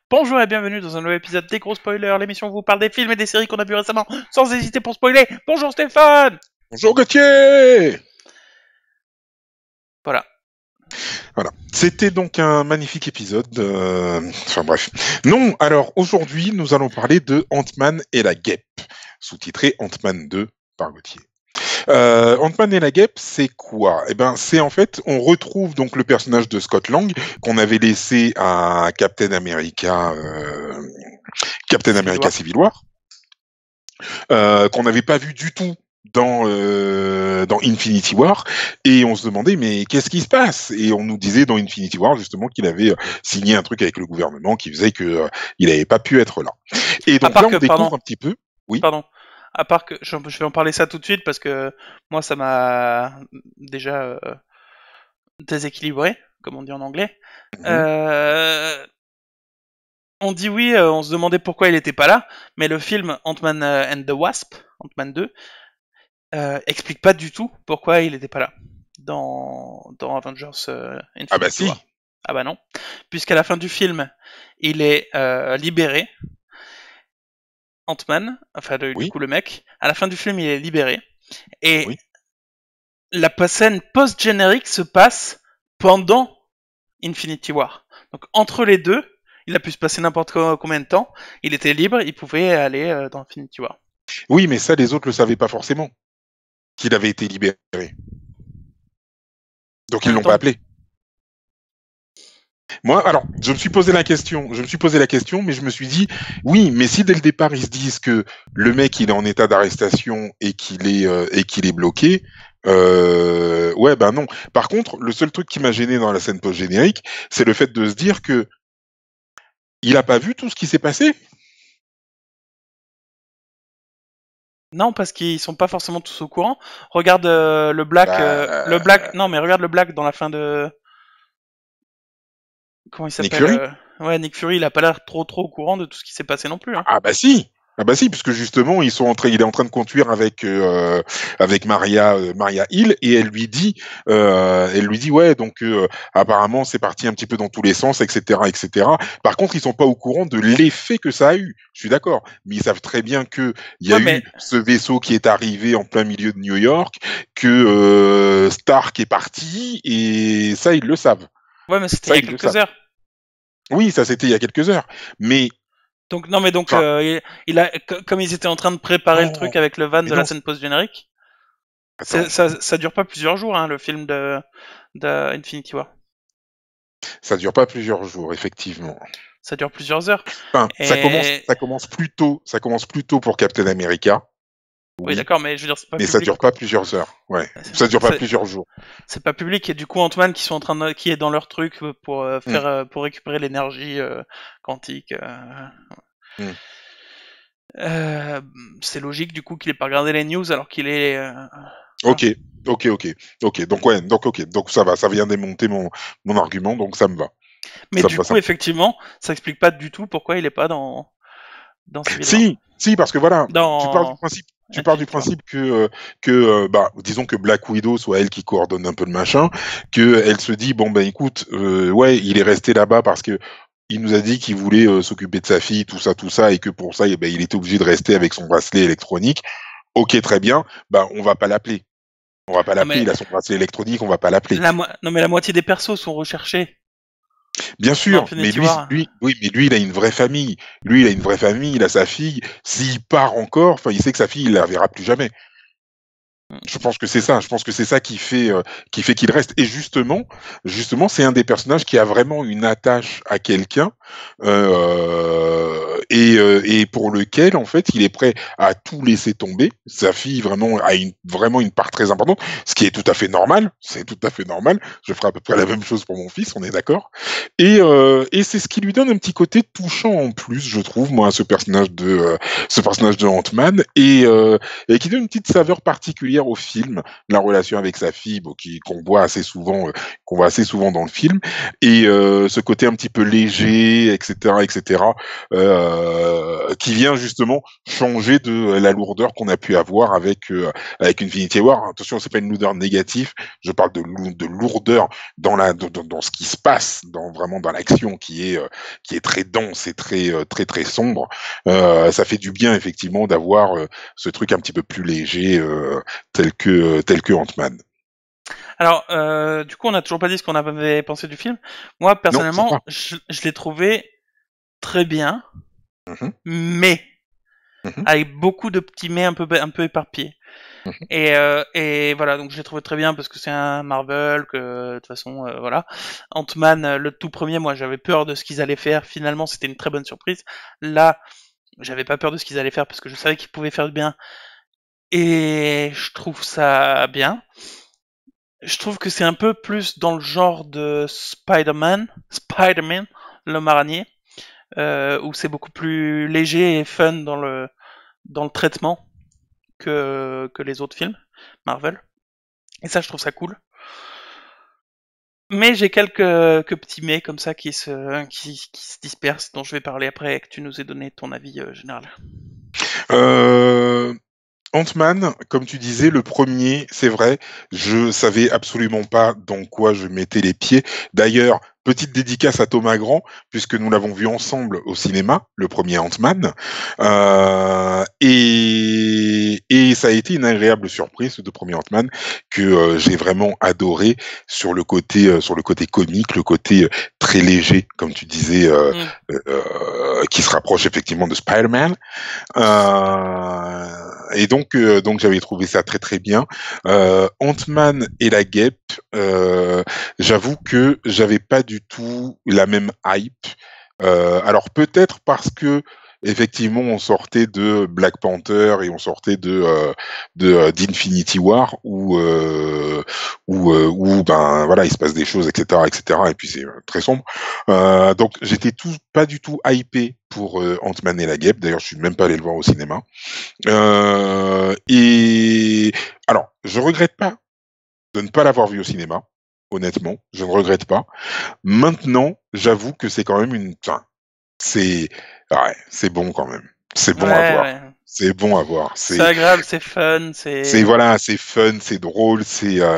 Bonjour et bienvenue dans un nouvel épisode des gros spoilers, l'émission où on vous parle des films et des séries qu'on a vus récemment, sans hésiter pour spoiler. Bonjour Stéphane. Bonjour Gauthier. Voilà. Voilà. C'était donc un magnifique épisode. Enfin bref. Non, alors aujourd'hui, nous allons parler de Ant-Man et la Guêpe, sous-titré Ant-Man 2 par Gauthier. Ant-Man et la Guêpe, c'est quoi? Eh ben, c'est en fait, on retrouve donc le personnage de Scott Lang qu'on avait laissé à Captain America Civil War, qu'on n'avait pas vu du tout dans Infinity War, et on se demandait mais qu'est-ce qui se passe, et on nous disait dans Infinity War justement qu'il avait signé un truc avec le gouvernement qui faisait que il n'avait pas pu être là. Et donc là on découvre un petit peu. Oui. Pardon. À part que je vais en parler ça tout de suite parce que moi ça m'a déjà déséquilibré, comme on dit en anglais. On dit oui, on se demandait pourquoi il était pas là, mais le film Ant-Man and the Wasp, Ant-Man 2, explique pas du tout pourquoi il était pas là dans Avengers Infinity Ah bah si. War. Ah bah non, puisqu'à la fin du film, il est libéré. Ant-Man, enfin du coup le mec, à la fin du film il est libéré, et la scène post-générique se passe pendant Infinity War. Donc entre les deux, il a pu se passer n'importe combien de temps, il était libre, il pouvait aller dans Infinity War. Oui, mais ça les autres le savaient pas forcément, qu'il avait été libéré. Donc ils l'ont pas appelé. Moi, alors, je me suis posé la question, mais je me suis dit, oui, mais si dès le départ ils se disent que le mec il est en état d'arrestation et qu'il est bloqué, ouais, ben non. Par contre, le seul truc qui m'a gêné dans la scène post-générique, c'est le fait de se dire que il a pas vu tout ce qui s'est passé. Non, parce qu'ils sont pas forcément tous au courant. Regarde le Black, non, mais regarde le Black dans la fin de. Comment il s'appelle? Nick Fury. Ouais, Nick Fury, il a pas l'air trop au courant de tout ce qui s'est passé non plus. Hein. Ah bah si, puisque justement il est en train de conduire avec Maria Hill, et elle lui dit ouais, donc apparemment c'est parti un petit peu dans tous les sens, etc. Par contre ils sont pas au courant de l'effet que ça a eu. Je suis d'accord, mais ils savent très bien que il y a eu ce vaisseau qui est arrivé en plein milieu de New York, que Stark est parti, et ça ils le savent. Ouais, mais c'était il y a quelques heures. Oui, ça c'était il y a quelques heures, mais donc non, mais donc il a, comme ils étaient en train de préparer le truc avec le van de la scène post-générique, ça dure pas plusieurs jours, hein, le film de Infinity War. Ça dure pas plusieurs jours, effectivement. Ça dure plusieurs heures. Enfin, ça commence plus tôt pour Captain America. Oui, d'accord, mais je veux dire, c'est pas public. Mais ça dure pas plusieurs heures. Ouais. Ça dure pas plusieurs jours. C'est pas public, et du coup Ant-Man qui est dans leur truc pour pour récupérer l'énergie quantique. C'est logique du coup qu'il ait pas regardé les news alors qu'il est. Ok. Donc ça va, ça vient démonter mon argument, donc ça me va. Mais ça du coup, effectivement, ça explique pas du tout pourquoi il est pas dans Si, parce que voilà, tu pars du principe que disons que Black Widow soit elle qui coordonne un peu le machin, que elle se dit bon ben écoute, ouais, il est resté là-bas parce que il nous a dit qu'il voulait s'occuper de sa fille, tout ça, et que pour ça, il était obligé de rester avec son bracelet électronique. Ok, très bien, on va pas l'appeler. Il a son bracelet électronique, on va pas l'appeler. Non, mais la moitié des persos sont recherchés. Bien sûr, mais lui, il a une vraie famille. Il a sa fille. S'il part encore, il sait que sa fille, il la verra plus jamais. Je pense que c'est ça qui fait qu'il reste. Et justement, c'est un des personnages qui a vraiment une attache à quelqu'un, et pour lequel en fait il est prêt à tout laisser tomber. Sa fille vraiment a vraiment une part très importante, ce qui est tout à fait normal. Je ferai à peu près la même chose pour mon fils, on est d'accord. Et c'est ce qui lui donne un petit côté touchant en plus, je trouve, moi, à ce personnage de Ant-Man, et qui donne une petite saveur particulière au film, la relation avec sa fille, bon, qu'on voit assez souvent dans le film, et ce côté un petit peu léger, etc., qui vient justement changer de la lourdeur qu'on a pu avoir avec Infinity War. Attention, c'est pas une lourdeur négative, je parle de lourdeur dans ce qui se passe, vraiment dans l'action qui est très dense et très sombre. Ça fait du bien effectivement d'avoir ce truc un petit peu plus léger tel que Ant-Man. Alors, du coup, on n'a toujours pas dit ce qu'on avait pensé du film. Moi, Non, c'est personnellement, pas. je l'ai trouvé très bien, Mhm, mais mhm, avec beaucoup de petits mais un peu éparpillés. mhm. Et voilà, donc je l'ai trouvé très bien parce que c'est un Marvel, que de toute façon, voilà. Ant-Man, le tout premier, moi, j'avais peur de ce qu'ils allaient faire. Finalement, c'était une très bonne surprise. Là, j'avais pas peur de ce qu'ils allaient faire parce que je savais qu'ils pouvaient faire du bien. Et je trouve ça bien. Je trouve que c'est un peu plus dans le genre de Spider-Man, l'homme araignée, où c'est beaucoup plus léger et fun dans le traitement que les autres films Marvel. Et ça, je trouve ça cool. Mais j'ai quelques petits mais comme ça qui se dispersent, dont je vais parler après, que tu nous aies donné ton avis général. Euh, Ant-Man, comme tu disais, le premier, c'est vrai, je savais absolument pas dans quoi je mettais les pieds. D'ailleurs, petite dédicace à Thomas Grand, puisque nous l'avons vu ensemble au cinéma, le premier Ant-Man. Et ça a été une agréable surprise, ce deux premiers Ant-Man, que j'ai vraiment adoré sur le côté comique, le côté très léger, comme tu disais, Mm. qui se rapproche effectivement de Spider-Man. Et donc j'avais trouvé ça très très bien. Ant-Man et la Guêpe, j'avoue que j'avais pas du tout la même hype. Alors peut-être parce que effectivement on sortait de Black Panther et on sortait d'Infinity War où ben voilà il se passe des choses, etc., et puis c'est très sombre. Donc j'étais pas du tout hypé pour Ant-Man et la Guêpe. D'ailleurs je suis même pas allé le voir au cinéma. Et alors je regrette pas de ne pas l'avoir vu au cinéma. Honnêtement, je ne regrette pas. Maintenant, j'avoue que c'est quand même enfin, c'est c'est bon quand même. C'est Ouais, bon à voir. ouais. C'est bon à voir. C'est agréable, c'est fun, Voilà, c'est fun, c'est drôle,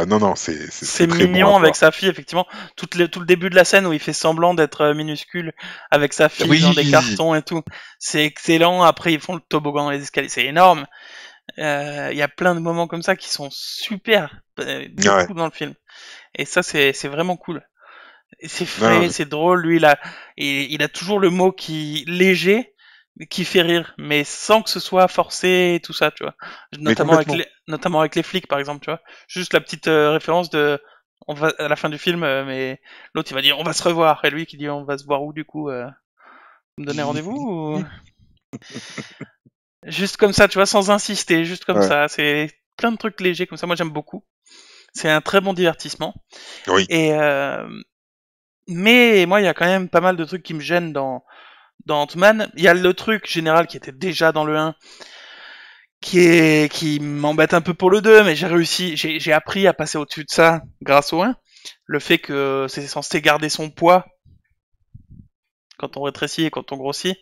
non, c'est c'est très bon à mignon avec voir. sa fille, effectivement. Tout le début de la scène où il fait semblant d'être minuscule avec sa fille dans des Oui, cartons et tout. C'est excellent. Après, ils font le toboggan dans les escaliers. C'est énorme. Il y a plein de moments comme ça qui sont super. ouais, Beaucoup dans le film. Et ça, c'est vraiment cool. Et c'est frais, non, c'est drôle. Lui, il a toujours le mot qui léger, mais qui fait rire, mais sans que ce soit forcé et tout ça, tu vois. mais complètement. Notamment avec les flics, par exemple, tu vois. Juste la petite référence de, on va à la fin du film, mais l'autre il va dire on va se revoir, et lui qui dit on va se voir où du coup, vous me donnez rendez-vous ou... Juste comme ça, tu vois, sans insister, juste comme Ouais, ça. C'est plein de trucs légers comme ça. Moi, j'aime beaucoup. C'est un très bon divertissement. oui. Et mais moi, il y a quand même pas mal de trucs qui me gênent dans Ant-Man. Il y a le truc général qui était déjà dans le 1, qui m'embête un peu pour le 2, mais j'ai appris à passer au-dessus de ça grâce au 1. Le fait que c'est censé garder son poids quand on rétrécit et quand on grossit,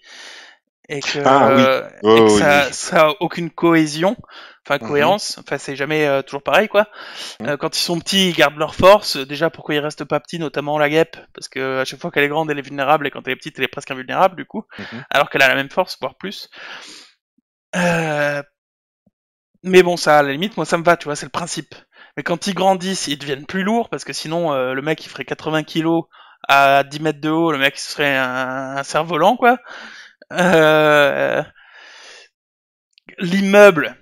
et Ah oui, que, et que oh, oui, oui. ça a aucune cohésion, enfin Mhm, cohérence, enfin c'est jamais toujours pareil quoi. mhm, Quand ils sont petits, ils gardent leur force. Déjà, pourquoi ils restent pas petits, notamment la guêpe, parce que à chaque fois qu'elle est grande, elle est vulnérable, et quand elle est petite, elle est presque invulnérable du coup, mhm. alors qu'elle a la même force, voire plus. Euh, mais bon, ça, à la limite, moi ça me va, tu vois, c'est le principe. Mais quand ils grandissent, ils deviennent plus lourds, parce que sinon, le mec il ferait 80 kilos à 10 mètres de haut, le mec ce serait un cerf-volant quoi. Euh, L'immeuble,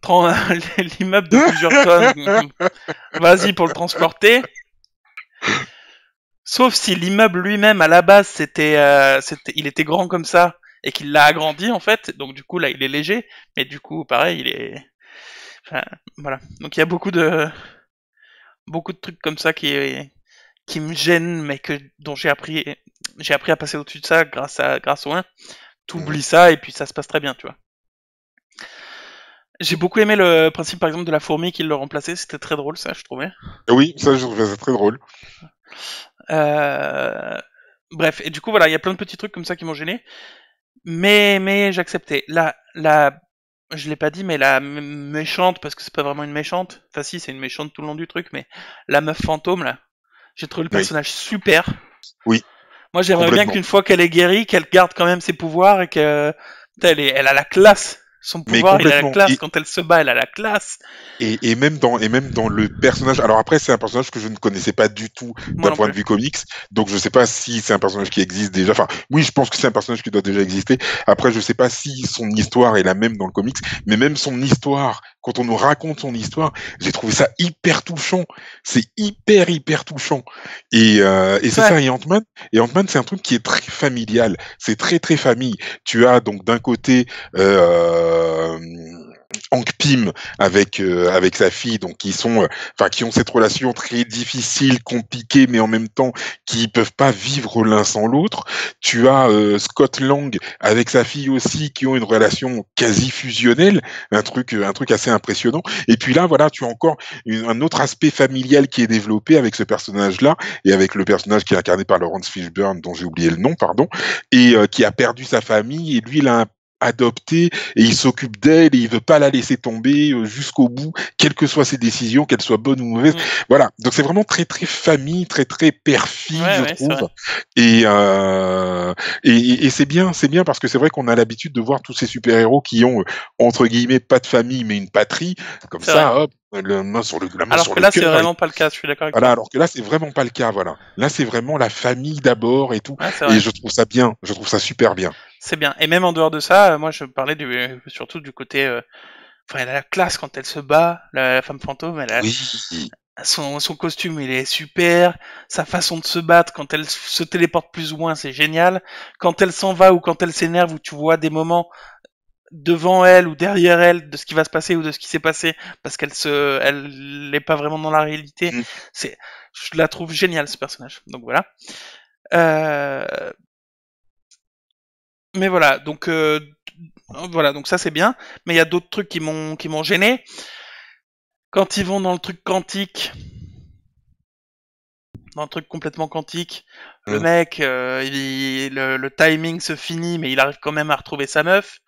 prends l'immeuble de plusieurs tonnes, vas-y pour le transporter. Sauf si l'immeuble lui-même à la base il était grand comme ça et qu'il l'a agrandi en fait, donc du coup là il est léger, mais du coup pareil il est, enfin, voilà. Donc il y a beaucoup de trucs comme ça qui me gênent, mais dont j'ai appris à passer au-dessus de ça grâce au 1. Mhm. T'oublies ça et puis ça se passe très bien, tu vois. J'ai beaucoup aimé le principe, par exemple, de la fourmi qui le remplaçait. C'était très drôle, ça, je trouvais. Oui, ça, je trouvais ça très drôle. Euh... Bref, et du coup, voilà, il y a plein de petits trucs comme ça qui m'ont gêné. Mais j'acceptais. Je l'ai pas dit, mais la méchante, parce que c'est pas vraiment une méchante. Enfin, si, c'est une méchante tout le long du truc, mais la meuf fantôme, là, j'ai trouvé le Oui, personnage super. oui, Moi, j'aimerais bien complètement. qu'une fois qu'elle est guérie, qu'elle garde quand même ses pouvoirs et que, putain, elle a la classe. Son Mais pouvoir, il a la complètement. classe. Quand elle se bat, elle a la classe. Et même dans le personnage. Alors après, c'est un personnage que je ne connaissais pas du tout Moi d'un non point plus. de vue comics, donc je sais pas si c'est un personnage qui existe déjà. Enfin, oui, je pense que c'est un personnage qui doit déjà exister. Après, je sais pas si son histoire est la même dans le comics, mais même son histoire, quand on nous raconte son histoire, j'ai trouvé ça hyper touchant. C'est hyper touchant. Et c'est Ouais. ça. Et Ant-Man, c'est un truc qui est très familial. C'est très famille. Tu as donc d'un côté euh, Hank Pym avec sa fille, donc qui ont cette relation très difficile, compliquée, mais en même temps qui peuvent pas vivre l'un sans l'autre. Tu as Scott Lang avec sa fille aussi, qui ont une relation quasi fusionnelle, un truc assez impressionnant. Et puis là, voilà, tu as encore un autre aspect familial qui est développé avec ce personnage-là et avec le personnage qui est incarné par Laurence Fishburne, dont j'ai oublié le nom, pardon, et qui a perdu sa famille et lui, il a adopté et il s'occupe d'elle et il veut pas la laisser tomber jusqu'au bout, quelles que soient ses décisions, qu'elles soient bonnes ou mauvaises. Mm. Voilà. Donc c'est vraiment très famille, très père-fille, Ouais, je ouais, c'est trouve. vrai. Et, et c'est bien parce que c'est vrai qu'on a l'habitude de voir tous ces super-héros qui ont entre guillemets pas de famille mais une patrie, comme C'est vrai. ça, hop, la main Alors sur que le là, c'est cœur. vraiment pas le cas. Je suis d'accord avec Voilà, toi. alors que là, c'est vraiment pas le cas, voilà. Là, c'est vraiment la famille d'abord et tout. Ouais, c'est Et vrai. je trouve ça bien. Je trouve ça super bien. C'est bien. Et même en dehors de ça, moi, je parlais surtout du côté. Enfin, elle a la classe quand elle se bat. La femme fantôme, elle a Oui. son costume, il est super. Sa façon de se battre quand elle se téléporte plus ou moins, c'est génial. Quand elle s'en va ou quand elle s'énerve, où tu vois des moments devant elle ou derrière elle de ce qui va se passer ou de ce qui s'est passé parce elle n'est pas vraiment dans la réalité. Mm. C'est, je la trouve géniale ce personnage. Donc voilà. Euh, mais voilà, donc ça c'est bien. Mais il y a d'autres trucs qui m'ont gêné. Quand ils vont dans le truc quantique, dans un truc complètement quantique, le Mm. mec, le timing se finit, mais il arrive quand même à retrouver sa meuf.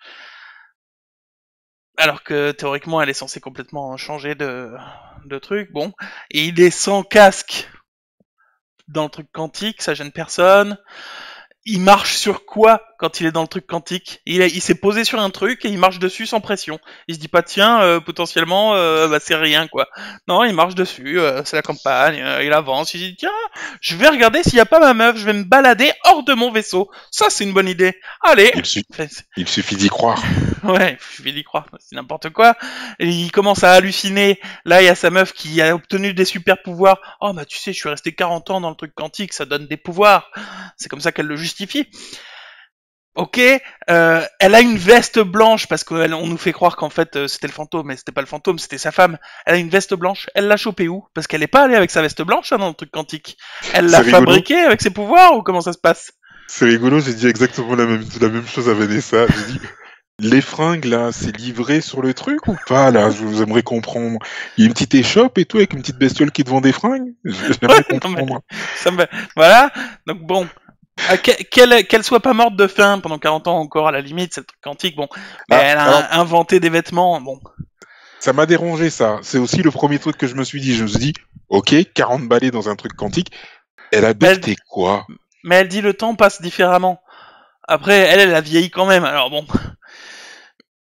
Alors que théoriquement, elle est censée complètement changer de truc. Bon, et il est sans casque dans le truc quantique, ça gêne personne. Il marche sur quoi quand il est dans le truc quantique? Il s'est posé sur un truc et il marche dessus sans pression. Il se dit pas tiens potentiellement bah, c'est rien quoi. Non, il marche dessus, c'est la campagne, il avance, il se dit tiens je vais regarder s'il y a pas ma meuf, je vais me balader hors de mon vaisseau. Ça c'est une bonne idée. Allez. Il, su- Enfin, il suffit d'y croire. ouais, je vais y croire, c'est n'importe quoi. Et il commence à halluciner. Là, il y a sa meuf qui a obtenu des super pouvoirs. Oh, bah tu sais, je suis resté 40 ans dans le truc quantique, ça donne des pouvoirs. C'est comme ça qu'elle le justifie. Ok, elle a une veste blanche parce qu'on nous fait croire qu'en fait c'était le fantôme, mais c'était pas le fantôme, c'était sa femme. Elle a une veste blanche. Elle l'a chopée où? Parce qu'elle est pas allée avec sa veste blanche hein, dans le truc quantique. Elle C'est l'a rigolo. fabriquée avec ses pouvoirs ou comment ça se passe? C'est rigolo, j'ai dit exactement la même chose à Vanessa. J'ai dit, les fringues, là, c'est livré sur le truc ou pas, là? Je vous aimerais comprendre. Il y a une petite échoppe et tout, avec une petite bestiole qui te vend des fringues? Ouais, J'aimerais non mais comprendre. ça me... voilà. Donc bon, qu'elle soit pas morte de faim pendant 40 ans encore, à la limite, c'est le truc quantique, bon. Mais Ah, elle alors, a inventé des vêtements, bon. ça m'a dérangé, ça. C'est aussi le premier truc que je me suis dit. Je me suis dit, ok, 40 balais dans un truc quantique. Elle a Mais elle, adopté quoi? mais elle dit le temps passe différemment. Après, elle a vieilli quand même, alors bon.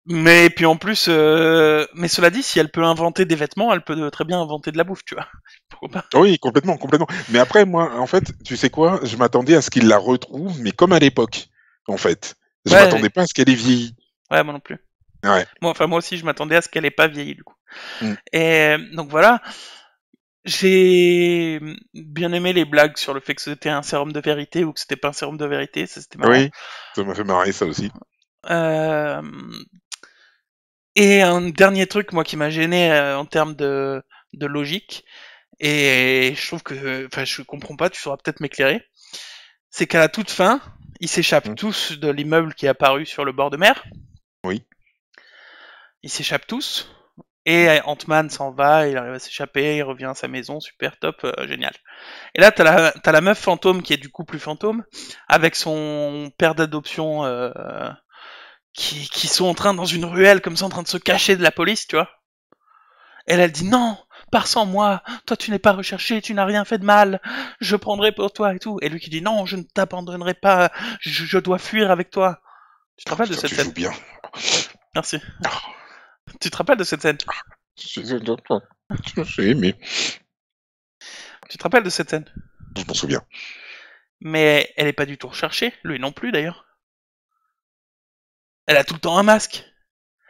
Mais puis en plus, mais cela dit, si elle peut inventer des vêtements, elle peut très bien inventer de la bouffe, tu vois. Pourquoi pas? Oui, complètement. Mais après, moi, en fait, tu sais quoi? Je m'attendais à ce qu'il la retrouve, mais comme à l'époque, en fait. Je Ouais, m'attendais pas à ce qu'elle ait vieilli. ouais, moi non plus. Ouais. Moi aussi, je m'attendais à ce qu'elle ait pas vieilli, du coup. Mm. Et donc voilà, j'ai bien aimé les blagues sur le fait que c'était un sérum de vérité ou que c'était pas un sérum de vérité, ça c'était marrant. Oui, ça m'a fait marrer, ça aussi. Euh, et un dernier truc, moi, qui m'a gêné en termes de logique, et je trouve que, enfin, je comprends pas, tu sauras peut-être m'éclairer, c'est qu'à la toute fin, ils s'échappent Mm. tous de l'immeuble qui est apparu sur le bord de mer, Oui. ils s'échappent tous. Et Ant-Man s'en va, il arrive à s'échapper, il revient à sa maison, super top, génial. Et là, t'as la meuf fantôme qui est du coup plus fantôme, avec son père d'adoption qui sont en train dans une ruelle comme ça, en train de se cacher de la police, tu vois. Et elle dit non, pars sans moi, toi tu n'es pas recherché, tu n'as rien fait de mal, je prendrai pour toi et tout. Et lui qui dit non, je ne t'abandonnerai pas, je dois fuir avec toi. Tu te Oh, rappelles de putain, cette tu joues scène? bien. Merci. Oh, Tu te rappelles de cette scène? j'ai aimé. Tu te rappelles de cette scène? Je m'en souviens. Mais elle est pas du tout recherchée, lui non plus d'ailleurs. Elle a tout le temps un masque.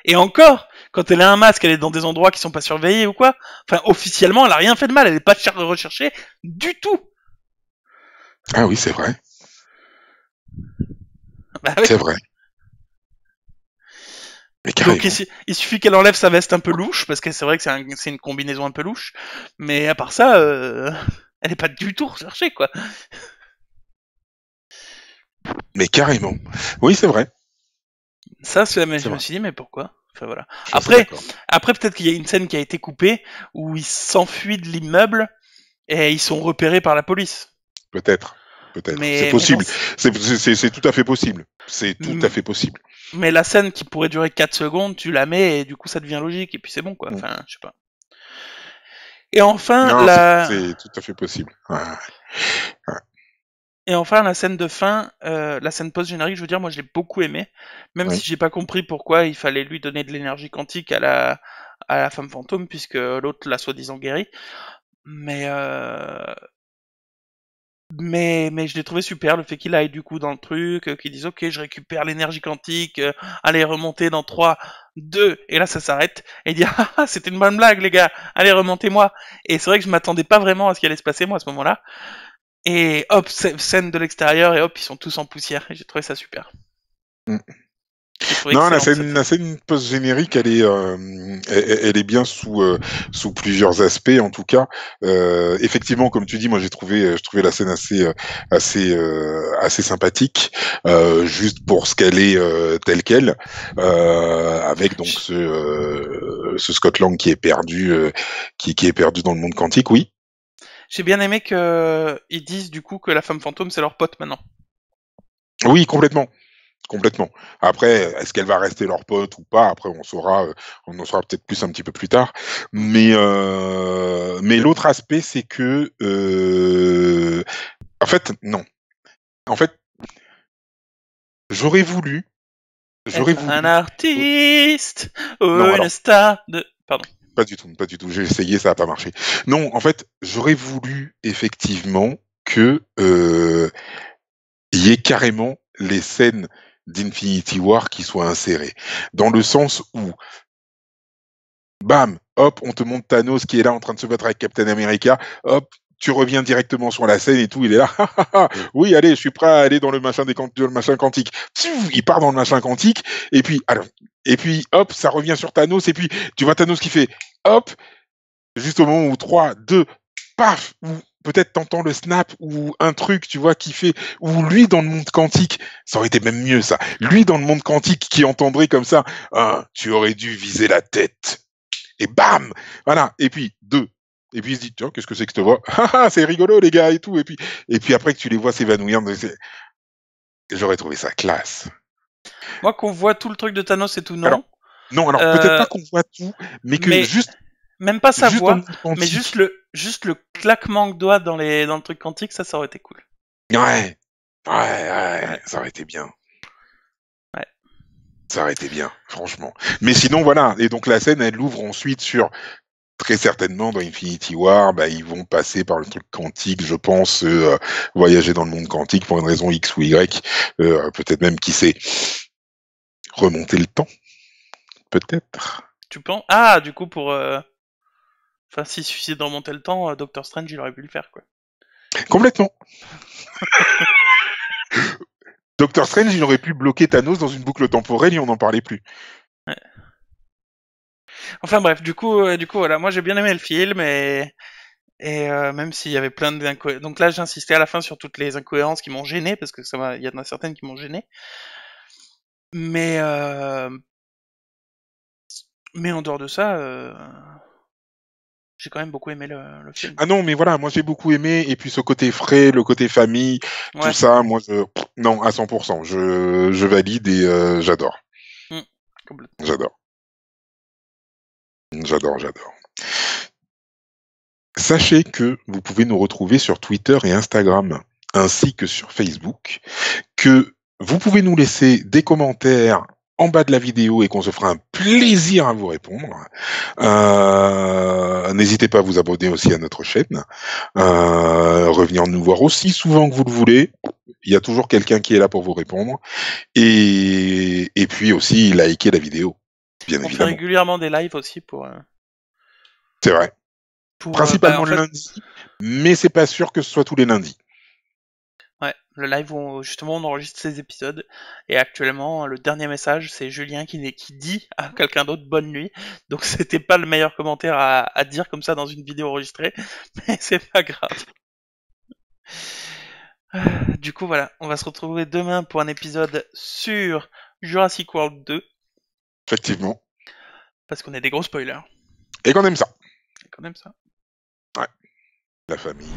Et encore, quand elle a un masque, elle est dans des endroits qui sont pas surveillés ou quoi. Enfin, officiellement, elle a rien fait de mal, elle est pas recherchée du tout. Ah oui, c'est vrai. Bah oui. C'est vrai. Mais Donc carrément. il suffit qu'elle enlève sa veste un peu louche, parce que c'est vrai que c'est une combinaison un peu louche. Mais à part ça, elle est pas du tout recherchée, quoi. Mais carrément. Oui, c'est vrai. Ça, C'est je me vrai. suis dit, mais pourquoi? Enfin voilà. Je suis assez Après, d'accord. après peut-être qu'il y a une scène qui a été coupée où ils s'enfuient de l'immeuble et ils sont repérés par la police. Peut-être. Peut-être. C'est Mais dans possible. C'est tout à fait possible. C'est tout à fait possible. mais la scène qui pourrait durer 4 secondes, tu la mets et du coup ça devient logique et puis c'est bon quoi. Mm. Enfin, je sais pas. Et enfin Non, la c'est tout à fait possible. Ouais, ouais. et enfin la scène de fin, la scène post générique, je veux dire, moi j'ai beaucoup aimé, même Oui. si j'ai pas compris pourquoi il fallait lui donner de l'énergie quantique à la femme fantôme puisque l'autre l'a soi-disant guéri. Mais mais je l'ai trouvé super le fait qu'il aille du coup dans le truc, qu'il dise ok je récupère l'énergie quantique, allez remontez dans 3, 2 et là ça s'arrête et il dit ah ah, c'était une bonne blague les gars, allez remontez-moi. Et c'est vrai que je m'attendais pas vraiment à ce qui allait se passer moi à ce moment-là. Et hop scène de l'extérieur et hop ils sont tous en poussière et j'ai trouvé ça super. Mm. J'ai trouvé Non, excellente cette la scène. scène post-générique, elle est bien sous plusieurs aspects, en tout cas. Effectivement, comme tu dis, moi je trouvais la scène assez sympathique, juste pour ce qu'elle est telle qu'elle, avec donc ce Scott Lang qui est perdu, qui est perdu dans le monde quantique. Oui. J'ai bien aimé que ils disent du coup que la femme fantôme c'est leur pote maintenant. Oui, complètement. Complètement. Après, est-ce qu'elle va rester leur pote ou pas? Après, on en saura peut-être plus un petit peu plus tard. Mm. Mais l'autre aspect, c'est que, en fait, non. En fait, j'aurais voulu, j'aurais Être un voulu. artiste ou Non, une alors, star de pardon. pas du tout, pas du tout. J'ai essayé, ça n'a pas marché. Non, en fait, j'aurais voulu effectivement que il y ait carrément les scènes d'Infinity War qui soient insérées, dans le sens où bam, hop, on te montre Thanos qui est là en train de se battre avec Captain America, hop, tu reviens directement sur la scène et tout, il est là, oui, allez, je suis prêt à aller dans le machin dans le machin quantique. Il part dans le machin quantique, et puis, alors, et puis, hop, ça revient sur Thanos, et puis, tu vois Thanos qui fait, hop, juste au moment où 3, 2, paf, ou peut-être t'entends le snap ou un truc, tu vois, qui fait, ou lui dans le monde quantique, ça aurait été même mieux ça, lui dans le monde quantique qui entendrait comme ça, ah, tu aurais dû viser la tête et bam, voilà. Et puis deux. Et puis il se dit tiens qu'est-ce que c'est que cette voix? C'est rigolo les gars et tout. Et puis après que tu les vois s'évanouir, j'aurais trouvé ça classe. Moi, qu'on voit tout le truc de Thanos et tout, Alors non. non, alors peut-être Euh, pas qu'on voit tout, mais que mais même pas sa juste dans le voix, monde mais quantique. juste le claquement de doigts dans le truc quantique, ça aurait été cool. Ouais, Ouais, ça aurait été bien. ouais. Ça aurait été bien, franchement. Mais sinon, voilà. Et donc, la scène, elle ouvre ensuite sur, très certainement, dans Infinity War, bah, ils vont passer par le truc quantique, je pense, voyager dans le monde quantique pour une raison X ou Y, peut-être même, qui sait, remonter le temps, peut-être. Tu penses? Ah, du coup, pour. Enfin, s'il suffisait de remonter le temps, Doctor Strange, il aurait pu le faire, quoi. Complètement. Doctor Strange, il aurait pu bloquer Thanos dans une boucle temporelle et on n'en parlait plus. Ouais. Enfin bref, du coup, voilà, moi j'ai bien aimé le film et même s'il y avait plein d'incohérences. Donc là, j'ai insisté à la fin sur toutes les incohérences qui m'ont gêné parce que il y en a certaines qui m'ont gêné. Mais Mais en dehors de ça, j'ai quand même beaucoup aimé le film. Ah non, mais voilà, moi j'ai beaucoup aimé, et puis ce côté frais, le côté famille, tout Ouais. ça, moi, non, à 100%, je valide et j'adore. Complètement. J'adore. J'adore, j'adore. Sachez que vous pouvez nous retrouver sur Twitter et Instagram, ainsi que sur Facebook, que vous pouvez nous laisser des commentaires en bas de la vidéo et qu'on se fera un plaisir à vous répondre. N'hésitez pas à vous abonner aussi à notre chaîne. Revenir nous voir aussi souvent que vous le voulez. Il y a toujours quelqu'un qui est là pour vous répondre. Et puis aussi, liker la vidéo, bien On fait évidemment. régulièrement des lives aussi pour C'est vrai. en Principalement le fait, lundi, mais c'est pas sûr que ce soit tous les lundis. ouais, le live où justement on enregistre ces épisodes. Et actuellement, le dernier message, c'est Julien qui dit à quelqu'un d'autre bonne nuit. Donc c'était pas le meilleur commentaire à dire comme ça dans une vidéo enregistrée, mais c'est pas grave. Du coup voilà, on va se retrouver demain pour un épisode sur Jurassic World 2, Effectivement. parce qu'on est des gros spoilers. Et qu'on aime ça. C'est quand même ça. Ouais. La famille.